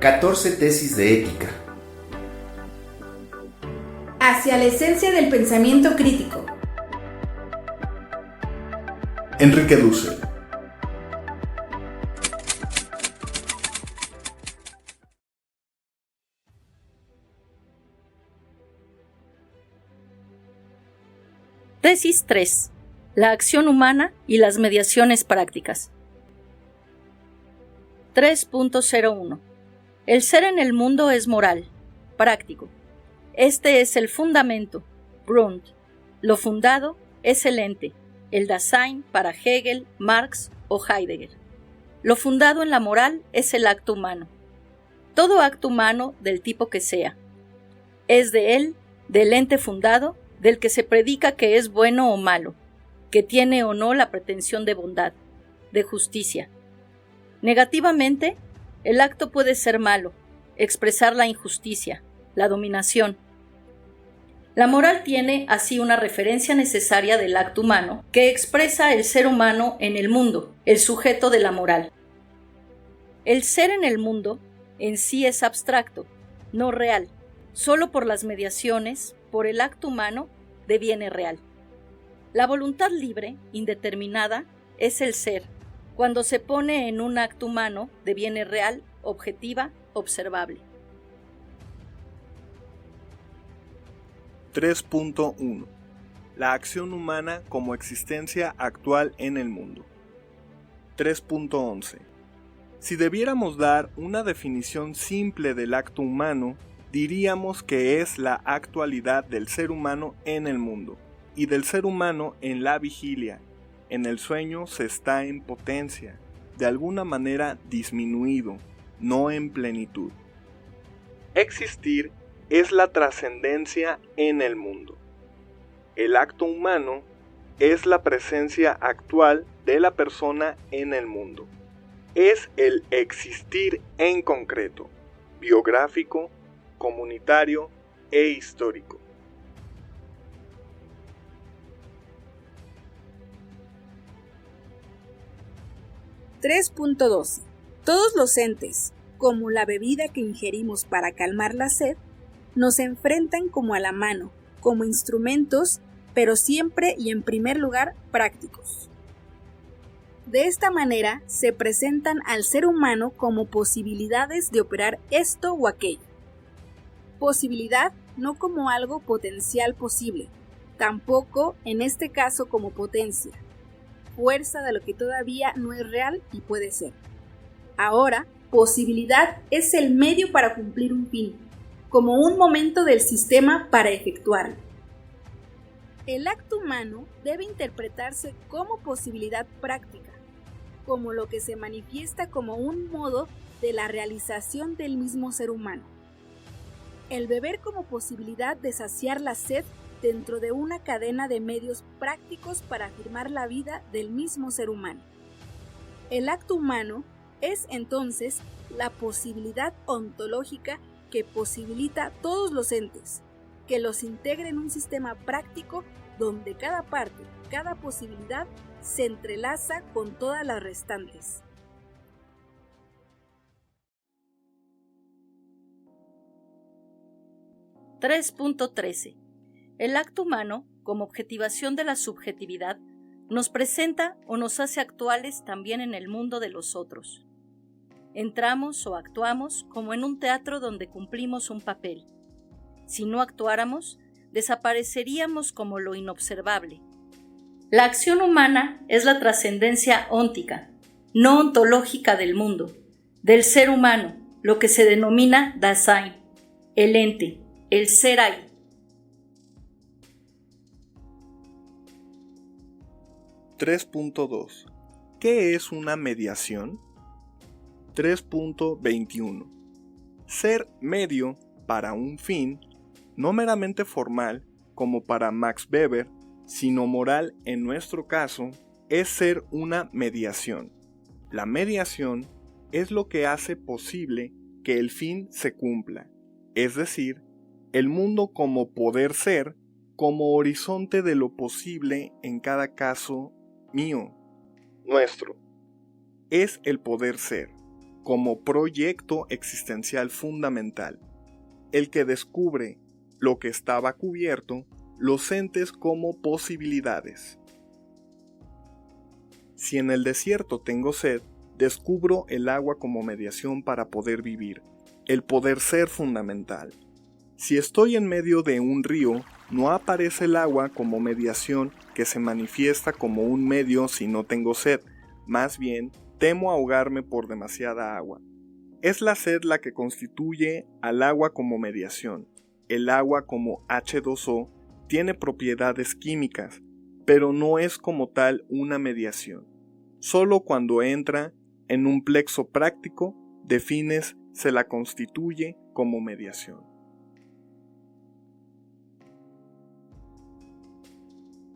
14 tesis de ética. Hacia la esencia del pensamiento crítico. Enrique Dussel. Tesis 3. La acción humana y las mediaciones prácticas. 3.01. El ser en el mundo es moral, práctico. Este es el fundamento, Grund. Lo fundado es el ente, el Dasein para Hegel, Marx o Heidegger. Lo fundado en la moral es el acto humano. Todo acto humano, del tipo que sea, es de él, del ente fundado, del que se predica que es bueno o malo, que tiene o no la pretensión de bondad, de justicia. Negativamente, el acto puede ser malo, expresar la injusticia, la dominación. La moral tiene así una referencia necesaria del acto humano que expresa el ser humano en el mundo, el sujeto de la moral. El ser en el mundo en sí es abstracto, no real, solo por las mediaciones, por el acto humano, deviene real. La voluntad libre, indeterminada, es el ser. Cuando se pone en un acto humano, deviene real, objetiva, observable. 3.1. La acción humana como existencia actual en el mundo. 3.11. Si debiéramos dar una definición simple del acto humano, diríamos que es la actualidad del ser humano en el mundo, y del ser humano en la vigilia. En el sueño se está en potencia, de alguna manera disminuido, no en plenitud. Existir es la trascendencia en el mundo. El acto humano es la presencia actual de la persona en el mundo. Es el existir en concreto, biográfico, comunitario e histórico. (3.12) Todos los entes, como la bebida que ingerimos para calmar la sed, nos enfrentan como a la mano, como instrumentos, pero siempre y en primer lugar prácticos. De esta manera se presentan al ser humano como posibilidades de operar esto o aquello. Posibilidad no como algo potencial posible, tampoco en este caso como potencia, fuerza de lo que todavía no es real y puede ser. Ahora, posibilidad es el medio para cumplir un fin, como un momento del sistema para efectuarlo. El acto humano debe interpretarse como posibilidad práctica, como lo que se manifiesta como un modo de la realización del mismo ser humano. El beber como posibilidad de saciar la sed dentro de una cadena de medios prácticos para afirmar la vida del mismo ser humano. El acto humano es entonces la posibilidad ontológica que posibilita todos los entes, que los integra en un sistema práctico donde cada parte, cada posibilidad se entrelaza con todas las restantes. (3.13) El acto humano, como objetivación de la subjetividad, nos presenta o nos hace actuales también en el mundo de los otros. Entramos o actuamos como en un teatro donde cumplimos un papel. Si no actuáramos, desapareceríamos como lo inobservable. La acción humana es la trascendencia óntica, no ontológica del mundo, del ser humano, lo que se denomina Dasein, el ente, el ser ahí. (3.2) ¿Qué es una mediación? 3.21 Ser medio para un fin, no meramente formal, como para Max Weber, sino moral en nuestro caso, es ser una mediación. La mediación es lo que hace posible que el fin se cumpla, es decir, el mundo como poder ser, como horizonte de lo posible en cada caso mío, nuestro. Es el poder ser. como proyecto existencial fundamental. El que descubre lo que estaba cubierto, los entes como posibilidades. Si en el desierto tengo sed, descubro el agua como mediación para poder vivir, el poder ser fundamental. Si estoy en medio de un río, no aparece el agua como mediación que se manifiesta como un medio si no tengo sed, más bien temo ahogarme por demasiada agua. Es la sed la que constituye al agua como mediación. El agua como H2O tiene propiedades químicas, pero no es como tal una mediación. Solo cuando entra en un plexo práctico, defines se la constituye como mediación.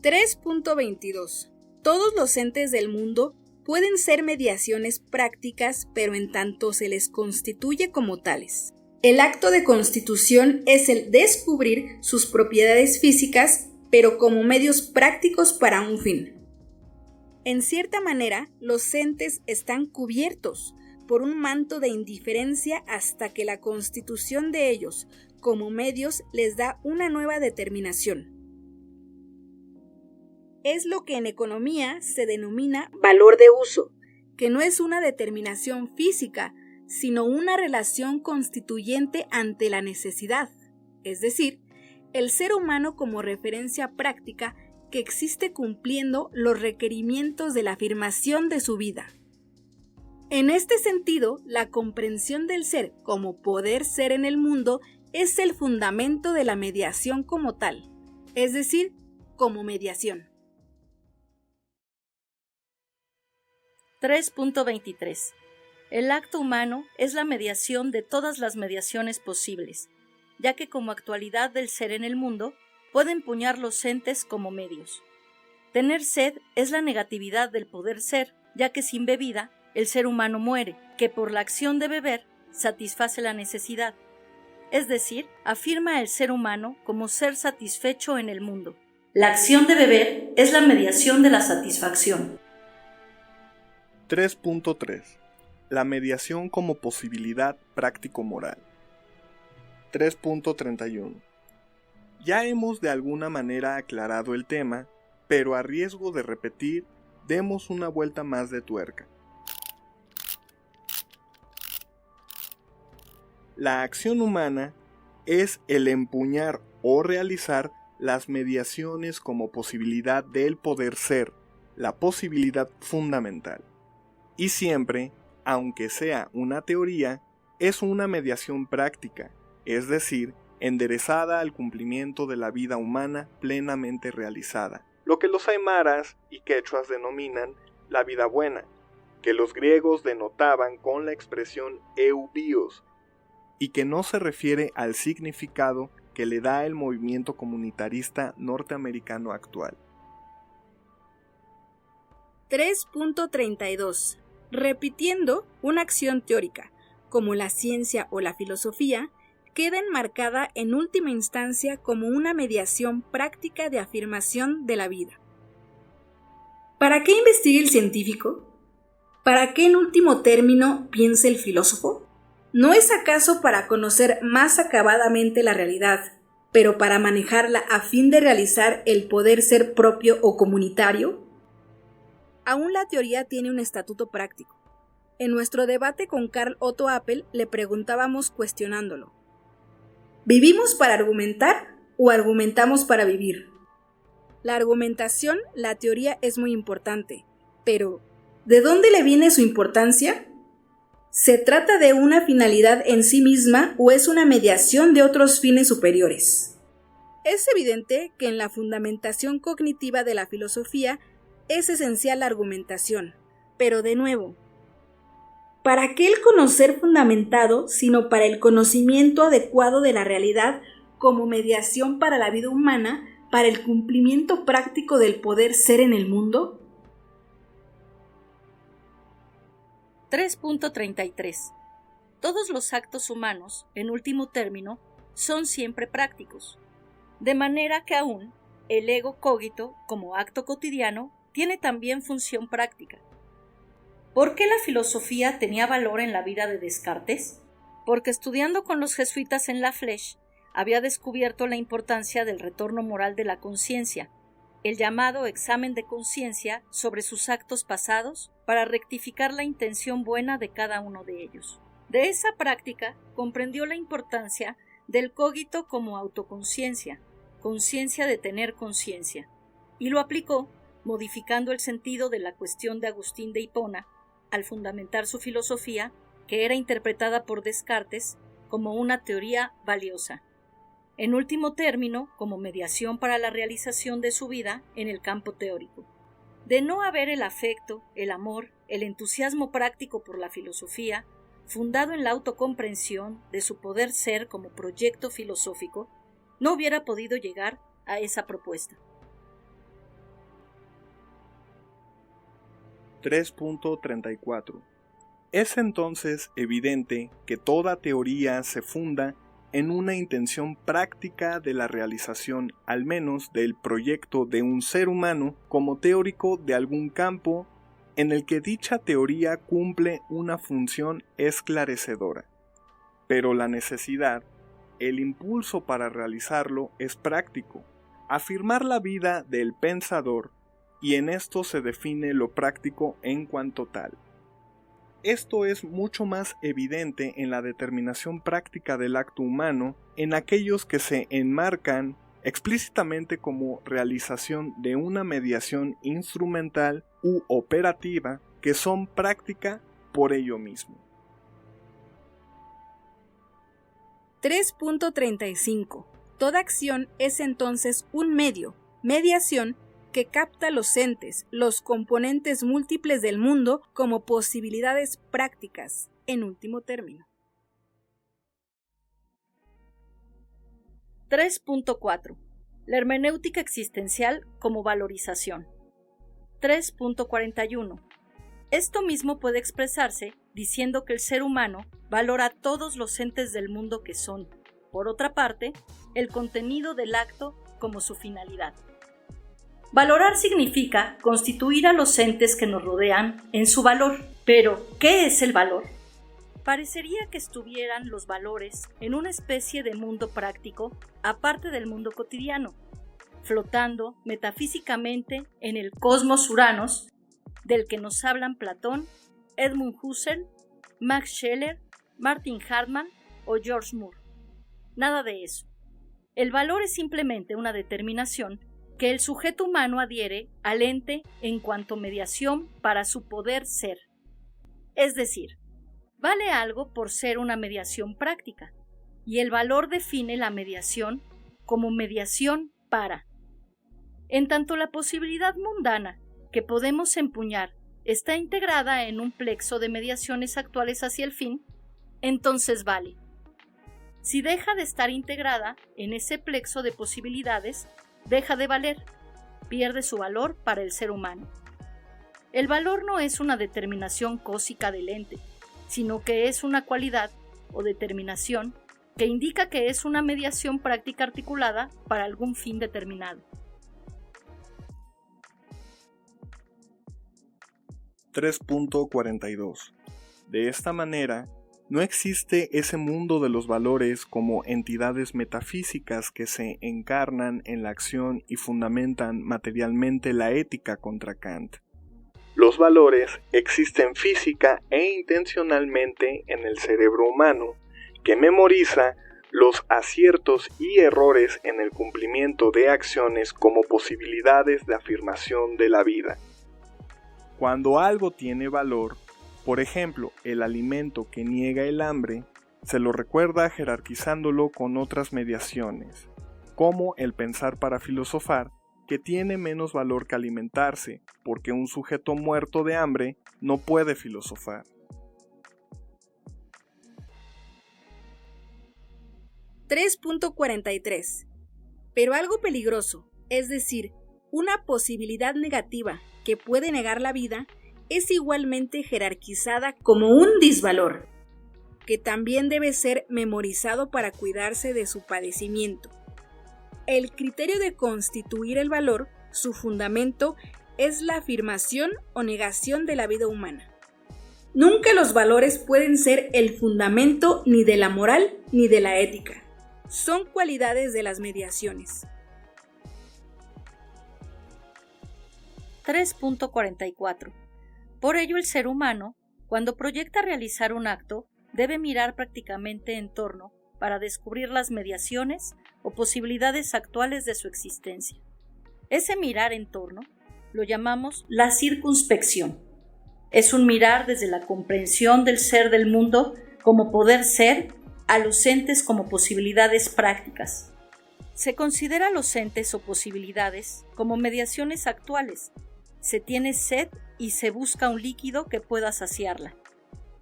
3.22. Todos los entes del mundo pueden ser mediaciones prácticas, pero en tanto se les constituye como tales. El acto de constitución es el descubrir sus propiedades físicas, pero como medios prácticos para un fin. En cierta manera, los entes están cubiertos por un manto de indiferencia hasta que la constitución de ellos, como medios, les da una nueva determinación. Es lo que en economía se denomina valor de uso, que no es una determinación física, sino una relación constituyente ante la necesidad, es decir, el ser humano como referencia práctica que existe cumpliendo los requerimientos de la afirmación de su vida. En este sentido, la comprensión del ser como poder ser en el mundo es el fundamento de la mediación como tal, es decir, como mediación. 3.23. El acto humano es la mediación de todas las mediaciones posibles, ya que como actualidad del ser en el mundo, puede empuñar los entes como medios. Tener sed es la negatividad del poder ser, ya que sin bebida el ser humano muere, que por la acción de beber satisface la necesidad. Es decir, afirma el ser humano como ser satisfecho en el mundo. La acción de beber es la mediación de la satisfacción. 3.3. La mediación como posibilidad práctico-moral. 3.31. Ya hemos de alguna manera aclarado el tema, pero a riesgo de repetir, demos una vuelta más de tuerca. La acción humana es el empuñar o realizar las mediaciones como posibilidad del poder ser, la posibilidad fundamental. Y siempre, aunque sea una teoría, es una mediación práctica, es decir, enderezada al cumplimiento de la vida humana plenamente realizada, lo que los aymaras y quechuas denominan la vida buena, que los griegos denotaban con la expresión eubios, y que no se refiere al significado que le da el movimiento comunitarista norteamericano actual. 3.32. Repitiendo, una acción teórica, como la ciencia o la filosofía, queda enmarcada en última instancia como una mediación práctica de afirmación de la vida. ¿Para qué investiga el científico? ¿Para qué en último término piensa el filósofo? ¿No es acaso para conocer más acabadamente la realidad, pero para manejarla a fin de realizar el poder ser propio o comunitario? Aún la teoría tiene un estatuto práctico. En nuestro debate con Carl Otto Appel le preguntábamos cuestionándolo: ¿vivimos para argumentar o argumentamos para vivir? La argumentación, la teoría es muy importante, pero ¿de dónde le viene su importancia? ¿Se trata de una finalidad en sí misma o es una mediación de otros fines superiores? Es evidente que en la fundamentación cognitiva de la filosofía es esencial la argumentación, pero de nuevo, ¿para qué el conocer fundamentado sino para el conocimiento adecuado de la realidad como mediación para la vida humana, para el cumplimiento práctico del poder ser en el mundo? 3.33. Todos los actos humanos, en último término, son siempre prácticos, de manera que aún el ego cogito, como acto cotidiano, tiene también función práctica. ¿Por qué la filosofía tenía valor en la vida de Descartes? Porque estudiando con los jesuitas en La Flèche, había descubierto la importancia del retorno moral de la conciencia, el llamado examen de conciencia sobre sus actos pasados para rectificar la intención buena de cada uno de ellos. De esa práctica comprendió la importancia del cogito como autoconciencia, conciencia de tener conciencia, y lo aplicó modificando el sentido de la cuestión de Agustín de Hipona al fundamentar su filosofía, que era interpretada por Descartes como una teoría valiosa. En último término, como mediación para la realización de su vida en el campo teórico. De no haber el afecto, el amor, el entusiasmo práctico por la filosofía, fundado en la autocomprensión de su poder ser como proyecto filosófico, no hubiera podido llegar a esa propuesta. 3.34. Es entonces evidente que toda teoría se funda en una intención práctica de la realización, al menos del proyecto de un ser humano como teórico de algún campo en el que dicha teoría cumple una función esclarecedora. Pero la necesidad, el impulso para realizarlo es práctico, afirmar la vida del pensador, y en esto se define lo práctico en cuanto tal. Esto es mucho más evidente en la determinación práctica del acto humano, en aquellos que se enmarcan explícitamente como realización de una mediación instrumental u operativa que son práctica por ello mismo. 3.35. Toda acción es entonces un medio, mediación, que capta los entes, los componentes múltiples del mundo como posibilidades prácticas, en último término. 3.4. La hermenéutica existencial como valorización. 3.41. Esto mismo puede expresarse diciendo que el ser humano valora todos los entes del mundo que son, por otra parte, el contenido del acto como su finalidad. Valorar significa constituir a los entes que nos rodean en su valor. Pero, ¿qué es el valor? Parecería que estuvieran los valores en una especie de mundo práctico aparte del mundo cotidiano, flotando metafísicamente en el cosmos Uranos, del que nos hablan Platón, Edmund Husserl, Max Scheler, Martin Hartmann o George Moore. Nada de eso. El valor es simplemente una determinación que el sujeto humano adhiere al ente en cuanto mediación para su poder ser. Es decir, vale algo por ser una mediación práctica, y el valor define la mediación como mediación para. En tanto la posibilidad mundana que podemos empuñar está integrada en un plexo de mediaciones actuales hacia el fin, entonces vale. Si deja de estar integrada en ese plexo de posibilidades, deja de valer, pierde su valor para el ser humano. El valor no es una determinación cósica del ente, sino que es una cualidad o determinación que indica que es una mediación práctica articulada para algún fin determinado. 3.42. De esta manera, no existe ese mundo de los valores como entidades metafísicas que se encarnan en la acción y fundamentan materialmente la ética contra Kant. Los valores existen física e intencionalmente en el cerebro humano, que memoriza los aciertos y errores en el cumplimiento de acciones como posibilidades de afirmación de la vida. Cuando algo tiene valor, por ejemplo, el alimento que niega el hambre, se lo recuerda jerarquizándolo con otras mediaciones, como el pensar para filosofar, que tiene menos valor que alimentarse, porque un sujeto muerto de hambre no puede filosofar. 3.43. Pero algo peligroso, es decir, una posibilidad negativa que puede negar la vida, es igualmente jerarquizada como un disvalor, que también debe ser memorizado para cuidarse de su padecimiento. El criterio de constituir el valor, su fundamento, es la afirmación o negación de la vida humana. Nunca los valores pueden ser el fundamento ni de la moral ni de la ética. Son cualidades de las mediaciones. 3.44. Por ello, el ser humano, cuando proyecta realizar un acto, debe mirar prácticamente en torno para descubrir las mediaciones o posibilidades actuales de su existencia. Ese mirar en torno lo llamamos la circunspección. Es un mirar desde la comprensión del ser del mundo como poder ser a los entes como posibilidades prácticas. Se considera a los entes o posibilidades como mediaciones actuales. Se tiene sed y se busca un líquido que pueda saciarla.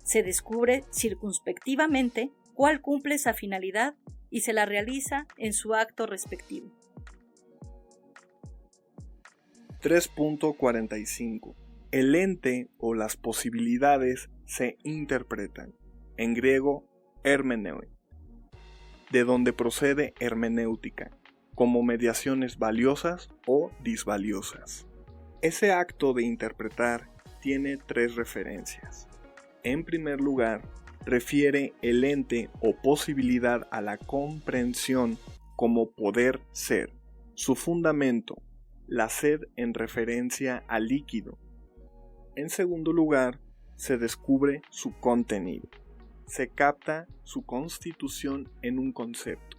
Se descubre circunspectivamente cuál cumple esa finalidad y se la realiza en su acto respectivo. 3.45. El ente o las posibilidades se interpretan, en griego hermeneu, de donde procede hermenéutica, como mediaciones valiosas o disvaliosas. Ese acto de interpretar tiene 3 referencias. En primer lugar, refiere el ente o posibilidad a la comprensión como poder ser, su fundamento, la sed en referencia al líquido. En segundo lugar, se descubre su contenido. Se capta su constitución en un concepto.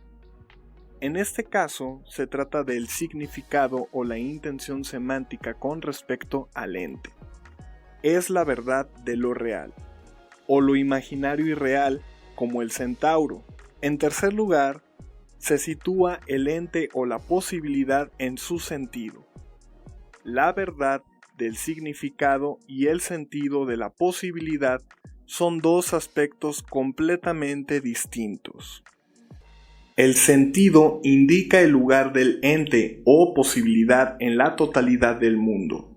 En este caso, se trata del significado o la intención semántica con respecto al ente. Es la verdad de lo real, o lo imaginario y real como el centauro. En tercer lugar, se sitúa el ente o la posibilidad en su sentido. La verdad del significado y el sentido de la posibilidad son 2 aspectos completamente distintos. El sentido indica el lugar del ente o posibilidad en la totalidad del mundo.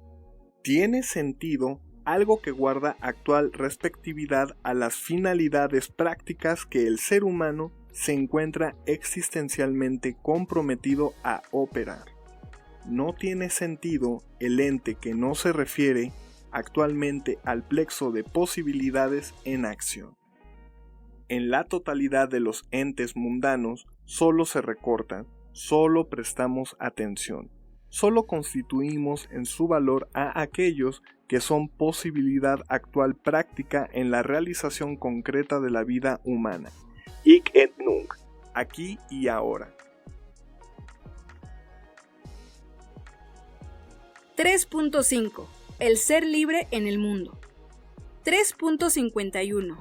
Tiene sentido algo que guarda actual respectividad a las finalidades prácticas que el ser humano se encuentra existencialmente comprometido a operar. No tiene sentido el ente que no se refiere actualmente al plexo de posibilidades en acción. En la totalidad de los entes mundanos solo se recortan, solo prestamos atención, solo constituimos en su valor a aquellos que son posibilidad actual práctica en la realización concreta de la vida humana. Hic et nunc, aquí y ahora. 3.5. El ser libre en el mundo. 3.51.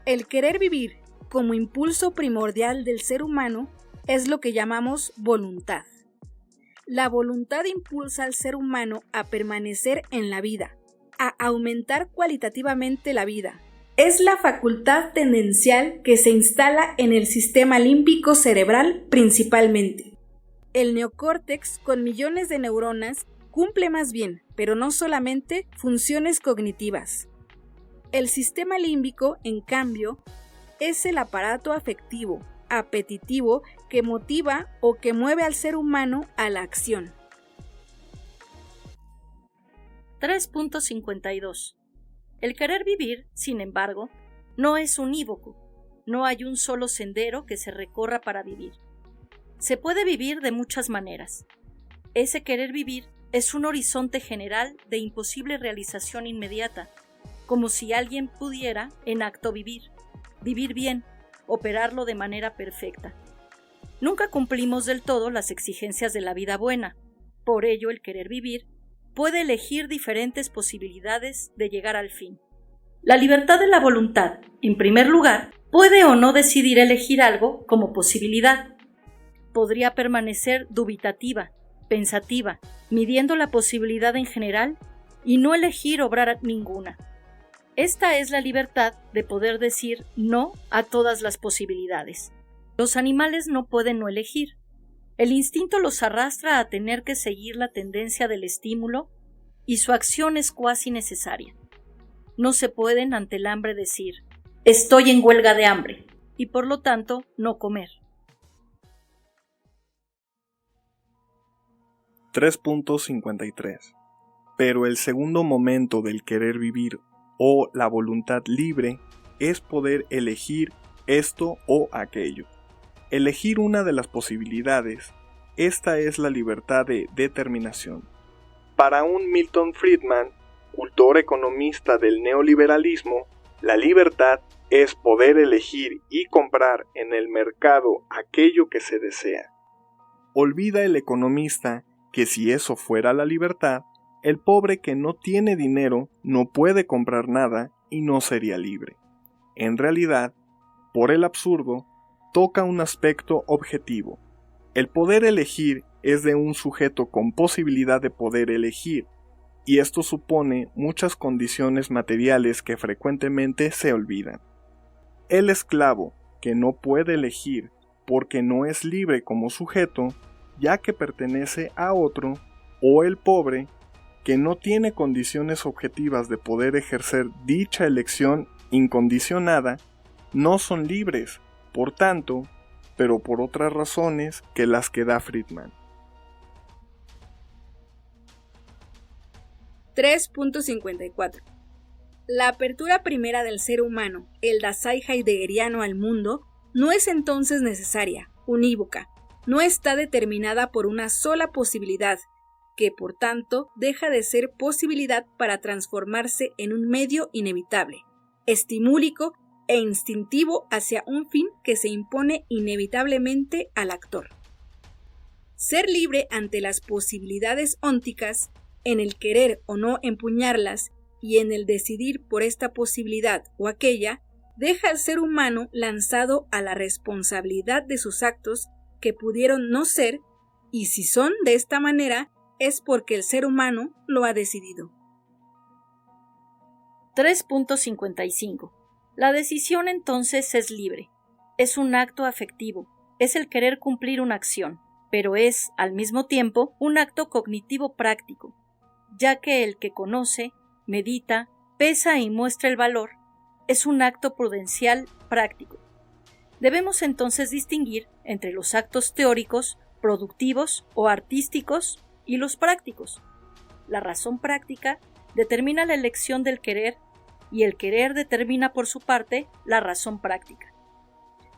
El querer vivir como impulso primordial del ser humano es lo que llamamos voluntad. La voluntad impulsa al ser humano a permanecer en la vida, a aumentar cualitativamente la vida. Es la facultad tendencial que se instala en el sistema límbico cerebral principalmente. El neocórtex, con millones de neuronas, cumple más bien, pero no solamente, funciones cognitivas. El sistema límbico, en cambio, es el aparato afectivo, apetitivo, que motiva o que mueve al ser humano a la acción. 3.52. El querer vivir, sin embargo, no es unívoco. No hay un solo sendero que se recorra para vivir. Se puede vivir de muchas maneras. Ese querer vivir es un horizonte general de imposible realización inmediata, como si alguien pudiera, en acto vivir bien, operarlo de manera perfecta. Nunca cumplimos del todo las exigencias de la vida buena. Por ello, el querer vivir puede elegir diferentes posibilidades de llegar al fin. La libertad de la voluntad, en primer lugar, puede o no decidir elegir algo como posibilidad. Podría permanecer dubitativa, pensativa, midiendo la posibilidad en general y no elegir obrar ninguna. Esta es la libertad de poder decir no a todas las posibilidades. Los animales no pueden no elegir. El instinto los arrastra a tener que seguir la tendencia del estímulo y su acción es cuasi necesaria. No se pueden ante el hambre decir «estoy en huelga de hambre» y por lo tanto no comer. 3.53. Pero el segundo momento del querer vivir o la voluntad libre es poder elegir esto o aquello. Elegir una de las posibilidades, esta es la libertad de determinación. Para un Milton Friedman, cultor economista del neoliberalismo, la libertad es poder elegir y comprar en el mercado aquello que se desea. Olvida el economista que si eso fuera la libertad, el pobre que no tiene dinero no puede comprar nada y no sería libre. En realidad, por el absurdo, toca un aspecto objetivo. El poder elegir es de un sujeto con posibilidad de poder elegir, y esto supone muchas condiciones materiales que frecuentemente se olvidan. El esclavo, que no puede elegir porque no es libre como sujeto, ya que pertenece a otro, o el pobre, que no tiene condiciones objetivas de poder ejercer dicha elección incondicionada, no son libres, por tanto, pero por otras razones que las que da Friedman. 3.54. La apertura primera del ser humano, el Dasein heideggeriano al mundo, no es entonces necesaria, unívoca, no está determinada por una sola posibilidad, que por tanto deja de ser posibilidad para transformarse en un medio inevitable, estimúlico e instintivo hacia un fin que se impone inevitablemente al actor. Ser libre ante las posibilidades ónticas, en el querer o no empuñarlas y en el decidir por esta posibilidad o aquella, deja al ser humano lanzado a la responsabilidad de sus actos que pudieron no ser, y si son de esta manera, es porque el ser humano lo ha decidido. 3.55. La decisión entonces es libre. Es un acto afectivo, es el querer cumplir una acción, pero es, al mismo tiempo, un acto cognitivo práctico, ya que el que conoce, medita, pesa y muestra el valor, es un acto prudencial práctico. Debemos entonces distinguir entre los actos teóricos, productivos o artísticos y los prácticos. La razón práctica determina la elección del querer y el querer determina por su parte la razón práctica.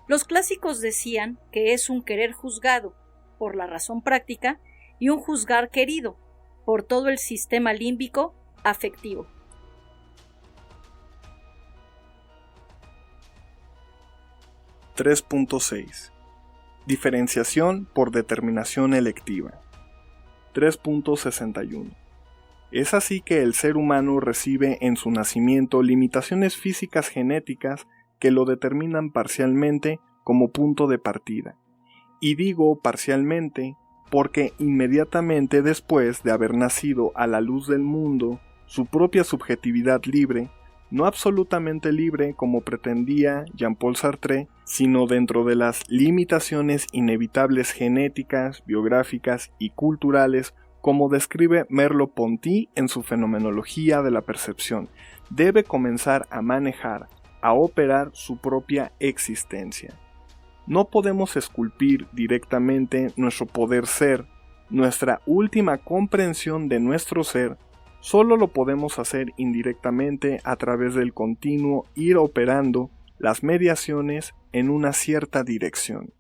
Los clásicos decían que es un querer juzgado por la razón práctica y un juzgar querido por todo el sistema límbico afectivo. .6. Diferenciación por determinación electiva. 3.61. Es así que el ser humano recibe en su nacimiento limitaciones físicas genéticas que lo determinan parcialmente como punto de partida. Y digo parcialmente porque inmediatamente después de haber nacido a la luz del mundo, su propia subjetividad libre, no absolutamente libre como pretendía Jean-Paul Sartre, sino dentro de las limitaciones inevitables genéticas, biográficas y culturales, como describe Merleau-Ponty en su Fenomenología de la Percepción, debe comenzar a manejar, a operar su propia existencia. No podemos esculpir directamente nuestro poder ser, nuestra última comprensión de nuestro ser, solo lo podemos hacer indirectamente a través del continuo ir operando las mediaciones en una cierta dirección.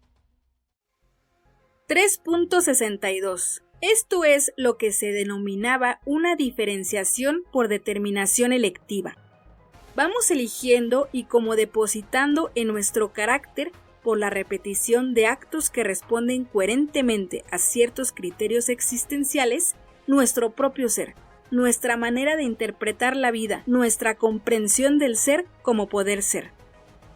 3.62. Esto es lo que se denominaba una diferenciación por determinación electiva. Vamos eligiendo y como depositando en nuestro carácter por la repetición de actos que responden coherentemente a ciertos criterios existenciales, nuestro propio ser, nuestra manera de interpretar la vida, nuestra comprensión del ser como poder ser.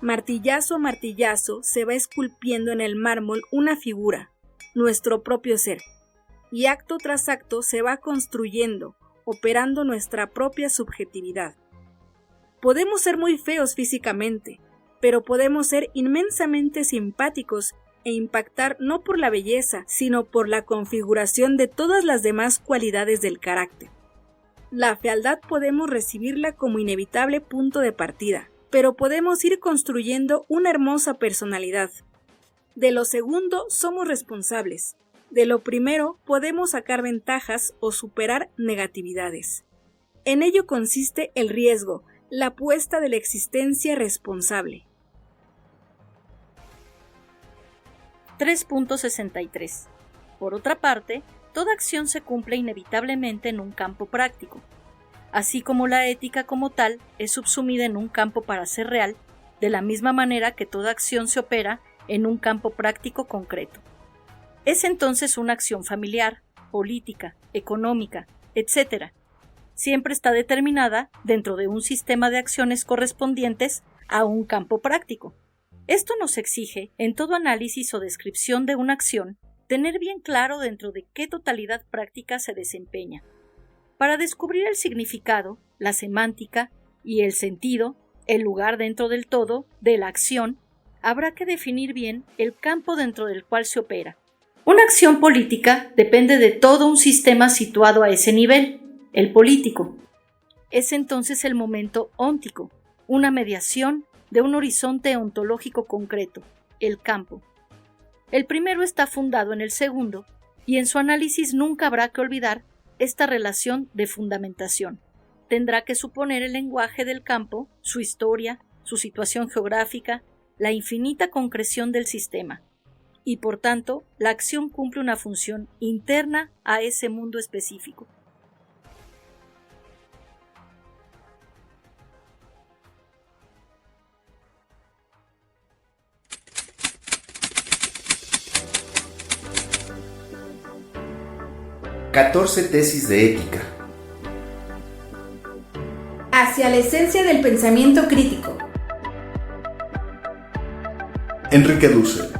Martillazo a martillazo se va esculpiendo en el mármol una figura, nuestro propio ser, y acto tras acto se va construyendo, operando nuestra propia subjetividad. Podemos ser muy feos físicamente, pero podemos ser inmensamente simpáticos e impactar no por la belleza, sino por la configuración de todas las demás cualidades del carácter. La fealdad podemos recibirla como inevitable punto de partida, pero podemos ir construyendo una hermosa personalidad. De lo segundo somos responsables, de lo primero podemos sacar ventajas o superar negatividades. En ello consiste el riesgo, La apuesta de la existencia responsable. 3.63. Por otra parte, toda acción se cumple inevitablemente en un campo práctico, así como la ética como tal es subsumida en un campo para ser real, de la misma manera que toda acción se opera en un campo práctico concreto. Es entonces una acción familiar, política, económica, etc. Siempre está determinada dentro de un sistema de acciones correspondientes a un campo práctico. Esto nos exige, en todo análisis o descripción de una acción, tener bien claro dentro de qué totalidad práctica se desempeña. Para descubrir el significado, la semántica y el sentido, el lugar dentro del todo de la acción, habrá que definir bien el campo dentro del cual se opera. Una acción política depende de todo un sistema situado a ese nivel, el político. Es entonces el momento óntico, una mediación de un horizonte ontológico concreto, el campo. El primero está fundado en el segundo, y en su análisis nunca habrá que olvidar esta relación de fundamentación. Tendrá que suponer el lenguaje del campo, su historia, su situación geográfica, la infinita concreción del sistema, y por tanto, la acción cumple una función interna a ese mundo específico. (14 tesis de ética). Hacia la esencia del pensamiento crítico. Enrique Dussel.